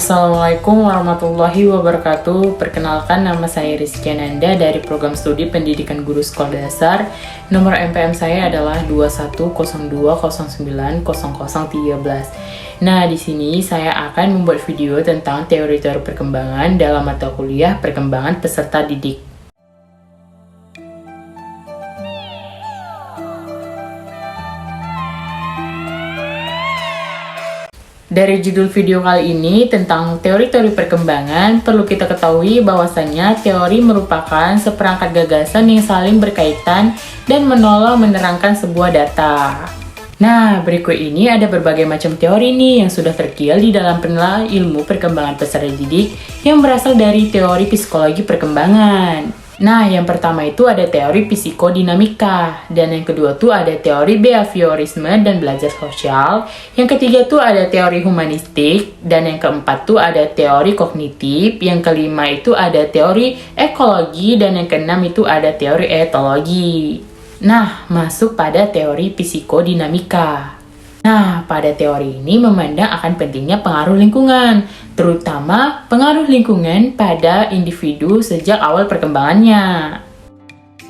Assalamualaikum warahmatullahi wabarakatuh. Perkenalkan, nama saya Rizky Ananda dari Program Studi Pendidikan Guru Sekolah Dasar. Nomor MPM saya adalah 2102090013. Nah, di sini saya akan membuat video tentang teori-teori perkembangan dalam mata kuliah perkembangan peserta didik. Dari judul video kali ini tentang teori-teori perkembangan, perlu kita ketahui bahwasannya teori merupakan seperangkat gagasan yang saling berkaitan dan menolong menerangkan sebuah data. Nah, berikut ini ada berbagai macam teori nih yang sudah terkial di dalam penelitian ilmu perkembangan peserta didik yang berasal dari teori psikologi perkembangan. Nah, yang pertama itu ada teori psikodinamika, dan yang kedua tuh ada teori behaviorisme dan belajar sosial, yang ketiga tuh ada teori humanistik, dan yang keempat tuh ada teori kognitif, yang kelima itu ada teori ekologi, dan yang keenam itu ada teori etologi. Nah, masuk pada teori psikodinamika. Nah, pada teori ini memandang akan pentingnya pengaruh lingkungan, terutama pengaruh lingkungan pada individu sejak awal perkembangannya.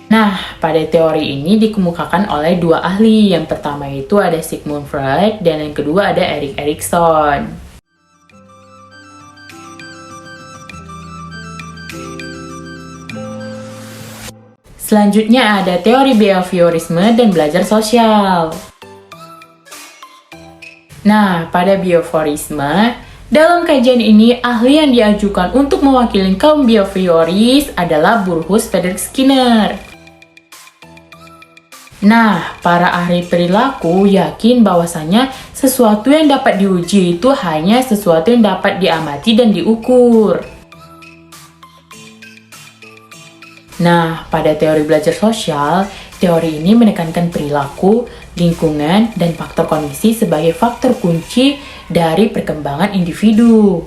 Nah, pada teori ini dikemukakan oleh dua ahli. Yang pertama itu ada Sigmund Freud dan yang kedua ada Erik Erikson. Selanjutnya ada teori behaviorisme dan belajar sosial. Nah, pada behaviorisme, dalam kajian ini, ahli yang diajukan untuk mewakili kaum behavioris adalah Bruce Frederick Skinner. Nah, para ahli perilaku yakin bahwasanya sesuatu yang dapat diuji itu hanya sesuatu yang dapat diamati dan diukur. Nah, pada teori belajar sosial, teori ini menekankan perilaku, lingkungan, dan faktor kondisi sebagai faktor kunci dari perkembangan individu.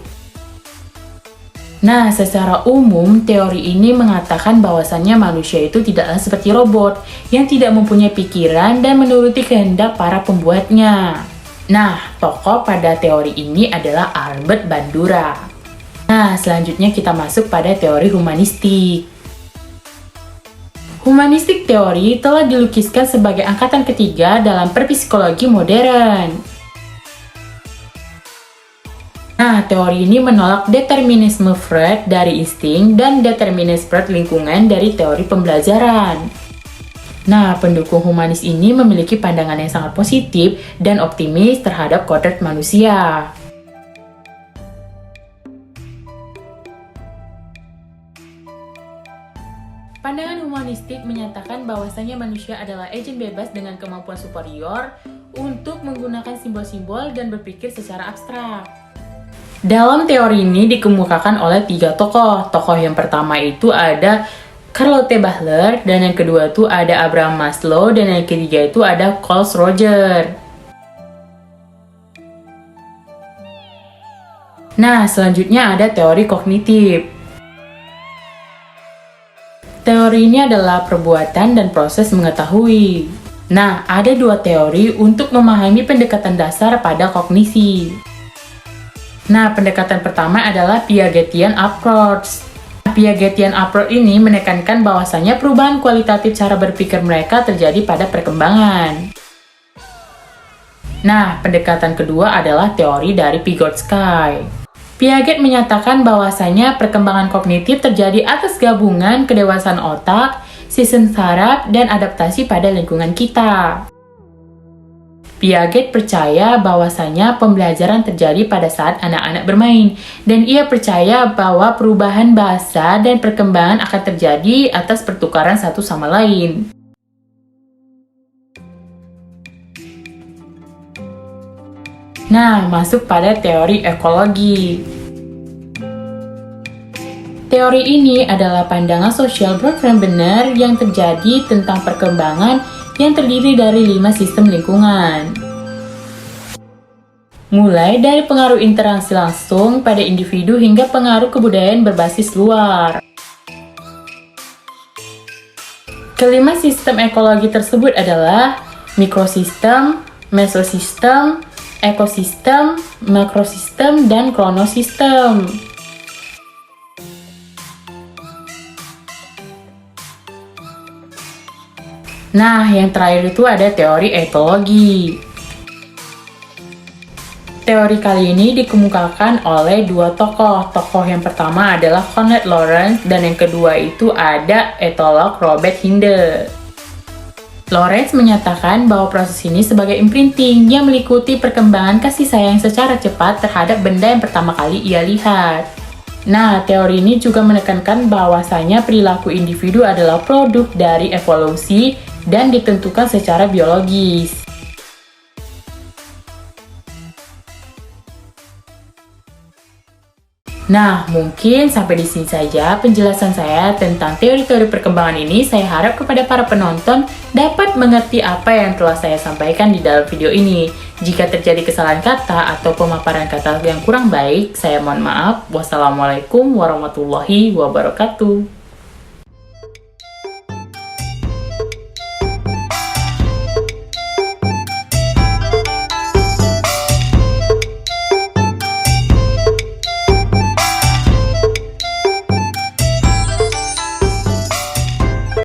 Nah, secara umum, teori ini mengatakan bahwasannya manusia itu tidaklah seperti robot yang tidak mempunyai pikiran dan menuruti kehendak para pembuatnya. Nah, tokoh pada teori ini adalah Albert Bandura. Nah, selanjutnya kita masuk pada teori humanistik. Humanistik teori telah dilukiskan sebagai angkatan ketiga dalam perpsikologi modern. Nah, teori ini menolak determinisme Freud dari insting dan determinisme Freud lingkungan dari teori pembelajaran. Nah, pendukung humanis ini memiliki pandangan yang sangat positif dan optimis terhadap kodrat manusia. Pandangan humanistik menyatakan bahwasanya manusia adalah agen bebas dengan kemampuan superior untuk menggunakan simbol-simbol dan berpikir secara abstrak. Dalam teori ini dikemukakan oleh tiga tokoh. Tokoh yang pertama itu ada Charlotte Bachler, dan yang kedua itu ada Abraham Maslow, dan yang ketiga itu ada Carl Rogers. Nah, selanjutnya ada teori kognitif. Teori ini adalah perbuatan dan proses mengetahui. Nah, ada dua teori untuk memahami pendekatan dasar pada kognisi. Nah, pendekatan pertama adalah Piagetian approach. Piagetian approach ini menekankan bahwasannya perubahan kualitatif cara berpikir mereka terjadi pada perkembangan. Nah, pendekatan kedua adalah teori dari Vygotsky. Piaget menyatakan bahwasanya perkembangan kognitif terjadi atas gabungan kedewasaan otak, sistem saraf, dan adaptasi pada lingkungan kita. Piaget percaya bahwasanya pembelajaran terjadi pada saat anak-anak bermain, dan ia percaya bahwa perubahan bahasa dan perkembangan akan terjadi atas pertukaran satu sama lain. Nah, masuk pada teori ekologi. Teori ini adalah pandangan sosial broad-frame benar yang terjadi tentang perkembangan yang terdiri dari 5 sistem lingkungan. Mulai dari pengaruh interaksi langsung pada individu hingga pengaruh kebudayaan berbasis luar. Kelima sistem ekologi tersebut adalah mikrosistem, mesosistem, ekosistem, makrosistem, dan kronosistem. Nah, yang terakhir itu ada teori etologi. Teori kali ini dikemukakan oleh dua tokoh. Tokoh yang pertama adalah Konrad Lorenz dan yang kedua itu ada etolog Robert Hinde. Lorenz menyatakan bahwa proses ini sebagai imprinting yang meliputi perkembangan kasih sayang secara cepat terhadap benda yang pertama kali ia lihat. Nah, teori ini juga menekankan bahwasanya perilaku individu adalah produk dari evolusi dan ditentukan secara biologis. Nah, mungkin sampai di sini saja penjelasan saya tentang teori-teori perkembangan ini. Saya harap kepada para penonton dapat mengerti apa yang telah saya sampaikan di dalam video ini. Jika terjadi kesalahan kata atau pemaparan kata yang kurang baik, saya mohon maaf. Wassalamualaikum warahmatullahi wabarakatuh.